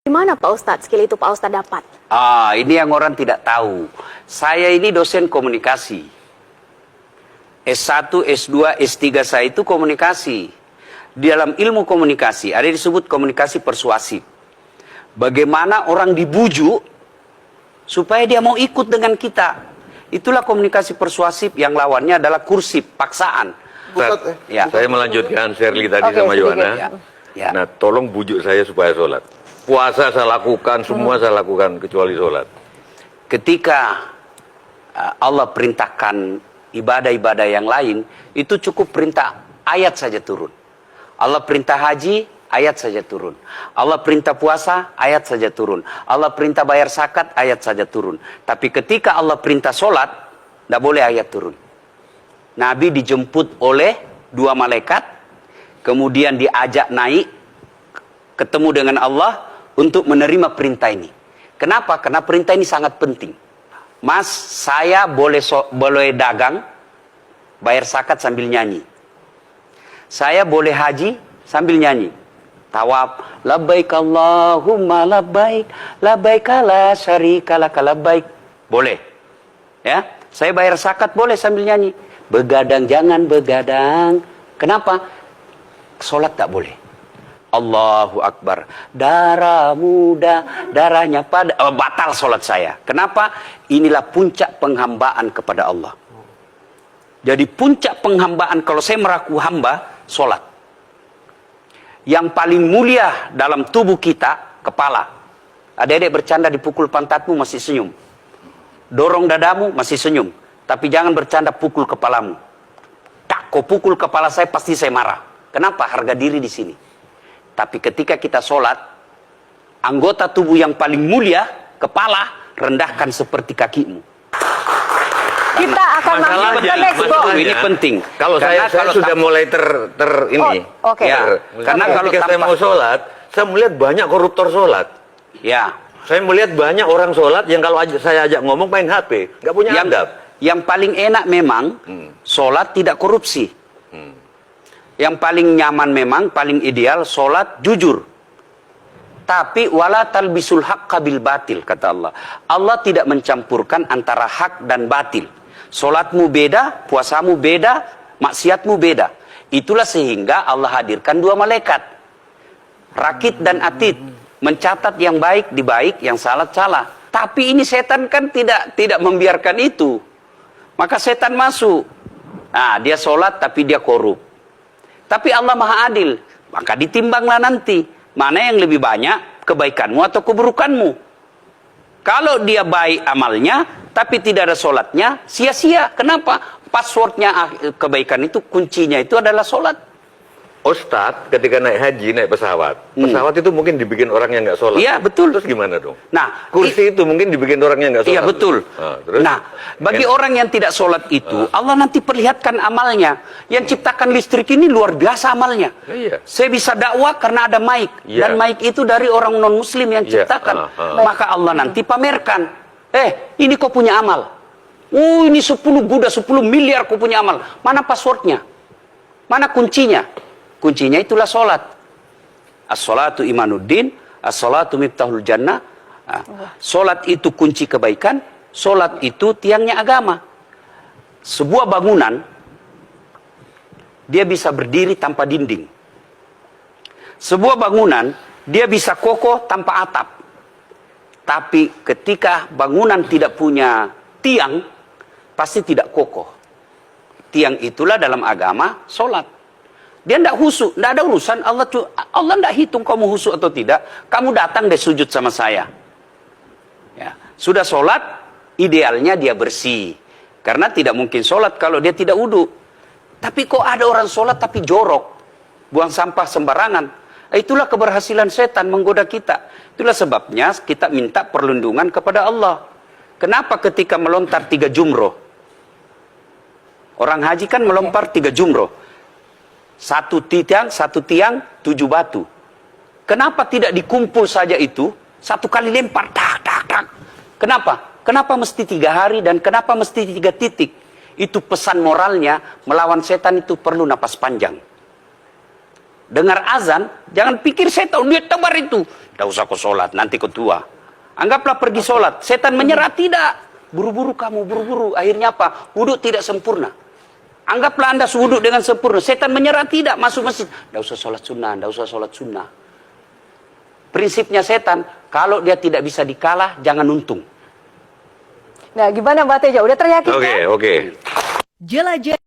Gimana Pak Ustadz skill itu Pak Ustadz dapat? Ini yang orang tidak tahu. Saya ini dosen komunikasi. S1, S2, S3 saya itu komunikasi. Di dalam ilmu komunikasi ada disebut komunikasi persuasif. Bagaimana orang dibujuk supaya dia mau ikut dengan kita. Itulah komunikasi persuasif yang lawannya adalah kursif, paksaan. Ya. Saya melanjutkan Shirley tadi sama Yohana. Ya. Nah, tolong bujuk saya supaya sholat. Puasa saya lakukan, semua saya lakukan kecuali sholat. Ketika Allah perintahkan ibadah-ibadah yang lain, itu cukup perintah ayat saja turun. Allah perintah haji, ayat saja turun. Allah perintah puasa, ayat saja turun. Allah perintah bayar zakat, ayat saja turun. Tapi ketika Allah perintah sholat, tidak boleh ayat turun. Nabi dijemput oleh 2 malaikat, kemudian diajak naik, ketemu dengan Allah, untuk menerima perintah ini. Kenapa? Karena perintah ini sangat penting. Mas, saya boleh dagang, bayar zakat sambil nyanyi. Saya boleh haji sambil nyanyi. Tawaf, labbaik Allahumma labbaik, labbaik la syarika laka labbaik. Boleh. Ya, saya bayar zakat boleh sambil nyanyi. Begadang jangan begadang. Kenapa? Sholat tak boleh. Allahu Akbar, darah muda, darahnya pada batal sholat saya. Kenapa? Inilah puncak penghambaan kepada Allah. Jadi puncak penghambaan kalau saya meraku hamba, sholat. Yang paling mulia dalam tubuh kita, kepala. Adik-adik bercanda dipukul pantatmu masih senyum. Dorong dadamu masih senyum. Tapi jangan bercanda pukul kepalamu. Tak, kau pukul kepala saya pasti saya marah. Kenapa? Harga diri di sini. Tapi ketika kita sholat, anggota tubuh yang paling mulia, kepala, rendahkan seperti kakimu. Kita akan masuk ke next point. Ini penting. Kalau saya sudah mulai ini. Oke. Ya, karena kalau ketika saya mau sholat, saya melihat banyak koruptor sholat. Ya. Saya melihat banyak orang sholat yang kalau saya ajak ngomong main HP, nggak punya adab. Yang paling enak memang, sholat tidak korupsi. Yang paling nyaman memang, paling ideal, sholat jujur. Tapi wala talbisul haqqa bil batil, kata Allah. Allah tidak mencampurkan antara hak dan batil. Sholatmu beda, puasamu beda, maksiatmu beda. Itulah sehingga Allah hadirkan 2 malaikat. Rakit dan atid. Mencatat yang baik di baik, yang salah salah. Tapi ini setan kan tidak membiarkan itu. Maka setan masuk. Nah, dia sholat tapi dia korup. Tapi Allah Maha Adil, maka ditimbanglah nanti mana yang lebih banyak, kebaikanmu atau keburukanmu. Kalau dia baik amalnya tapi tidak ada sholatnya, sia-sia. Kenapa? Passwordnya kebaikan itu, kuncinya itu adalah sholat. Ustadz ketika naik haji, naik pesawat, pesawat itu mungkin dibikin orang yang nggak sholat. Iya, betul. Terus gimana dong? Nah, kursi itu mungkin dibikin orang yang nggak sholat. Iya, betul. Nah, bagi orang yang tidak sholat itu, Allah nanti perlihatkan amalnya. Yang ciptakan listrik ini luar biasa amalnya. Iya. Saya bisa dakwah karena ada mic. Dan mic itu dari orang non-muslim yang ciptakan. Maka Allah nanti pamerkan. Ini kau punya amal. Ini 10 Buddha, 10 miliar kau punya amal. Mana passwordnya? Mana kuncinya? Kuncinya itulah sholat. As-sholatu imanuddin, as-sholatu miftahul jannah. Sholat itu kunci kebaikan, sholat itu tiangnya agama. Sebuah bangunan, dia bisa berdiri tanpa dinding. Sebuah bangunan, dia bisa kokoh tanpa atap. Tapi ketika bangunan tidak punya tiang, pasti tidak kokoh. Tiang itulah dalam agama, sholat. Dia tidak husuk, tidak ada urusan. Allah tidak hitung kamu husuk atau tidak. Kamu datang deh sujud sama saya. Ya. Sudah sholat, idealnya dia bersih. Karena tidak mungkin sholat kalau dia tidak wudhu. Tapi kok ada orang sholat tapi jorok. Buang sampah sembarangan. Itulah keberhasilan setan menggoda kita. Itulah sebabnya kita minta perlindungan kepada Allah. Kenapa ketika melontar 3 jumroh? Orang haji kan melempar 3 jumroh. 1 tiang, 7 batu. Kenapa tidak dikumpul saja itu? 1 kali lempar, tak, tak, tak. Kenapa? Kenapa mesti 3 hari dan kenapa mesti 3 titik? Itu pesan moralnya, melawan setan itu perlu napas panjang. dengar azan, jangan pikir setan, dia tebar itu. Tidak usah kau sholat, nanti kau tua. Anggaplah pergi sholat, setan menyerah, tidak. Buru-buru kamu, buru-buru. Akhirnya apa? Wudhu tidak sempurna. Anggaplah Anda wudhu dengan sempurna. Setan menyerah, tidak. Masuk masjid. Tidak usah sholat sunnah, tidak usah sholat sunnah. Prinsipnya setan, kalau dia tidak bisa dikalah, jangan untung. Nah, gimana Mbak Teja? Udah teryakin kan? Oke. Jelajah